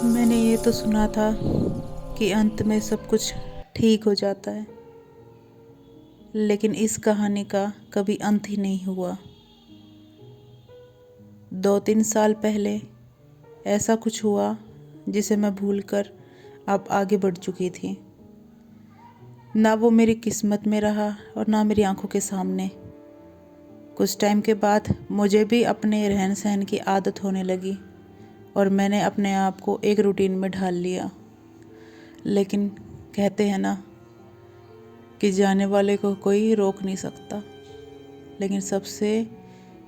मैंने ये तो सुना था कि अंत में सब कुछ ठीक हो जाता है, लेकिन इस कहानी का कभी अंत ही नहीं हुआ। 2-3 साल पहले ऐसा कुछ हुआ जिसे मैं भूलकर अब आगे बढ़ चुकी थी। ना वो मेरी किस्मत में रहा और ना मेरी आंखों के सामने। कुछ टाइम के बाद मुझे भी अपने रहन सहन की आदत होने लगी और मैंने अपने आप को एक रूटीन में ढाल लिया। लेकिन कहते हैं ना कि जाने वाले को कोई रोक नहीं सकता, लेकिन सबसे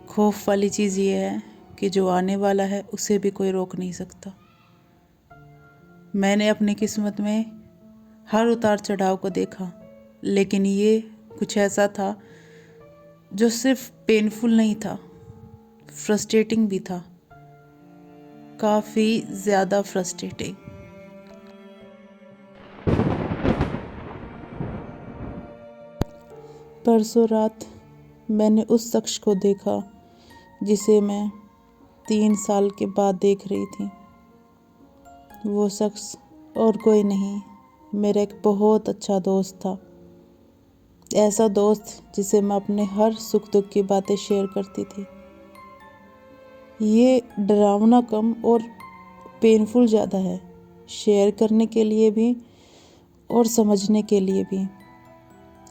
खौफ वाली चीज़ ये है कि जो आने वाला है उसे भी कोई रोक नहीं सकता। मैंने अपनी किस्मत में हर उतार चढ़ाव को देखा, लेकिन ये कुछ ऐसा था जो सिर्फ पेनफुल नहीं था, फ्रस्ट्रेटिंग भी था, काफ़ी ज़्यादा फ्रस्ट्रेटिंग। परसों रात मैंने उस शख्स को देखा जिसे मैं 3 साल के बाद देख रही थी। वो शख्स और कोई नहीं, मेरा एक बहुत अच्छा दोस्त था। ऐसा दोस्त जिसे मैं अपने हर सुख दुख की बातें शेयर करती थी। ये डरावना कम और पेनफुल ज़्यादा है, शेयर करने के लिए भी और समझने के लिए भी।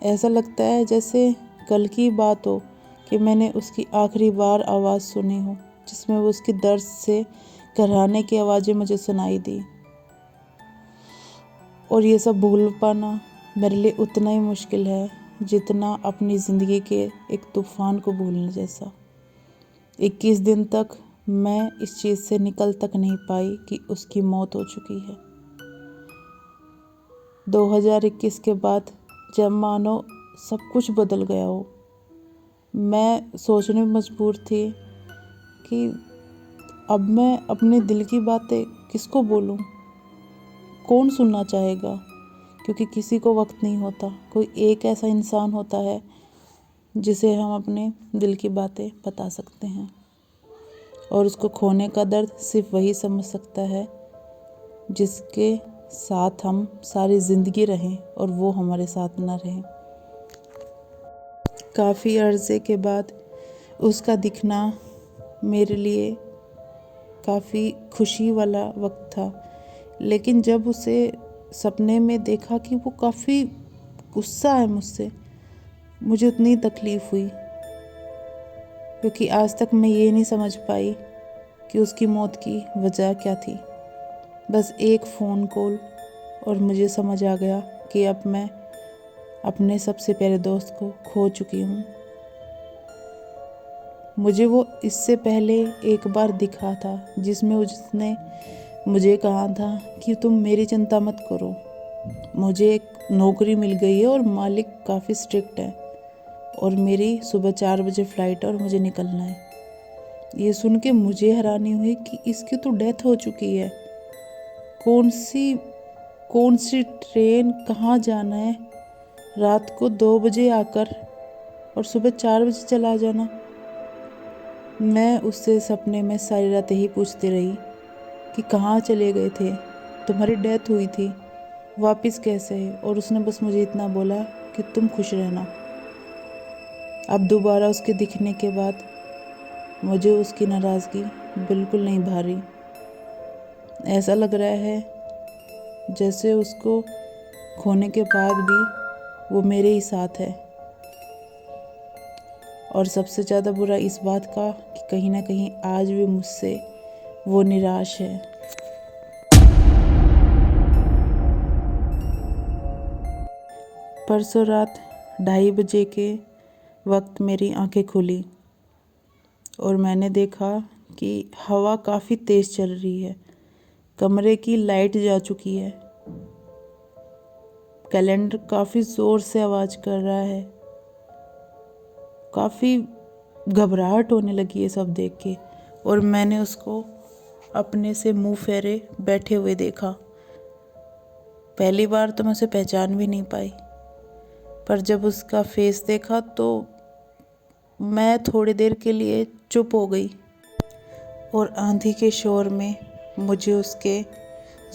ऐसा लगता है जैसे कल की बात हो कि मैंने उसकी आखिरी बार आवाज़ सुनी हो, जिसमें वो उसकी दर्द से कराहने की आवाज़ें मुझे सुनाई दी। और ये सब भूल पाना मेरे लिए उतना ही मुश्किल है जितना अपनी ज़िंदगी के एक तूफ़ान को भूलने जैसा। 21 दिन तक मैं इस चीज़ से निकल तक नहीं पाई कि उसकी मौत हो चुकी है। 2021 के बाद जब मानो सब कुछ बदल गया हो, मैं सोचने में मजबूर थी कि अब मैं अपने दिल की बातें किसको बोलूं, कौन सुनना चाहेगा, क्योंकि किसी को वक्त नहीं होता। कोई एक ऐसा इंसान होता है जिसे हम अपने दिल की बातें बता सकते हैं, और उसको खोने का दर्द सिर्फ वही समझ सकता है जिसके साथ हम सारी ज़िंदगी रहें और वो हमारे साथ ना रहें। काफ़ी अर्ज़े के बाद उसका दिखना मेरे लिए काफ़ी खुशी वाला वक्त था, लेकिन जब उसे सपने में देखा कि वो काफ़ी गुस्सा है मुझसे, मुझे उतनी तकलीफ़ हुई, क्योंकि आज तक मैं ये नहीं समझ पाई कि उसकी मौत की वजह क्या थी। बस एक फ़ोन कॉल और मुझे समझ आ गया कि अब मैं अपने सबसे प्यारे दोस्त को खो चुकी हूँ। मुझे वो इससे पहले एक बार दिखा था जिसमें उसने मुझे कहा था कि तुम मेरी चिंता मत करो, मुझे एक नौकरी मिल गई है और मालिक काफ़ी स्ट्रिक्ट है और मेरी सुबह 4 बजे फ़्लाइट है और मुझे निकलना है। ये सुन के मुझे हैरानी हुई कि इसकी तो डेथ हो चुकी है। कौन सी ट्रेन, कहाँ जाना है, रात को 2 बजे आकर और सुबह 4 बजे चला जाना। मैं उससे सपने में सारी रात यही पूछती रही कि कहाँ चले गए थे, तुम्हारी डेथ हुई थी, वापस कैसे है। और उसने बस मुझे इतना बोला कि तुम खुश रहना। अब दोबारा उसके दिखने के बाद मुझे उसकी नाराज़गी बिल्कुल नहीं भा रही। ऐसा लग रहा है जैसे उसको खोने के बाद भी वो मेरे ही साथ है। और सबसे ज़्यादा बुरा इस बात का कि कहीं ना कहीं आज भी मुझसे वो निराश है। परसों रात 2:30 बजे के वक्त मेरी आंखें खुली और मैंने देखा कि हवा काफ़ी तेज़ चल रही है, कमरे की लाइट जा चुकी है, कैलेंडर काफ़ी ज़ोर से आवाज़ कर रहा है। काफ़ी घबराहट होने लगी है सब देख के, और मैंने उसको अपने से मुंह फेरे बैठे हुए देखा। पहली बार तो मैं उसे पहचान भी नहीं पाई, पर जब उसका फेस देखा तो मैं थोड़ी देर के लिए चुप हो गई और आंधी के शोर में मुझे उसके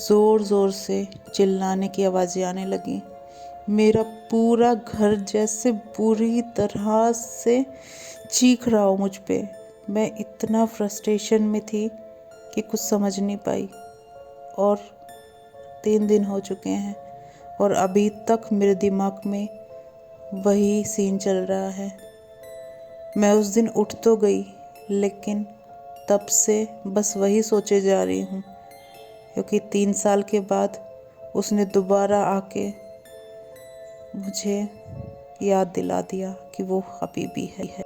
ज़ोर ज़ोर से चिल्लाने की आवाज़ें आने लगी। मेरा पूरा घर जैसे बुरी तरह से चीख रहा हो मुझ पे। मैं इतना फ्रस्ट्रेशन में थी कि कुछ समझ नहीं पाई। और 3 दिन हो चुके हैं और अभी तक मेरे दिमाग में वही सीन चल रहा है। मैं उस दिन उठ तो गई, लेकिन तब से बस वही सोचे जा रही हूँ, क्योंकि 3 साल के बाद उसने दोबारा आके मुझे याद दिला दिया कि वो अभी भी है।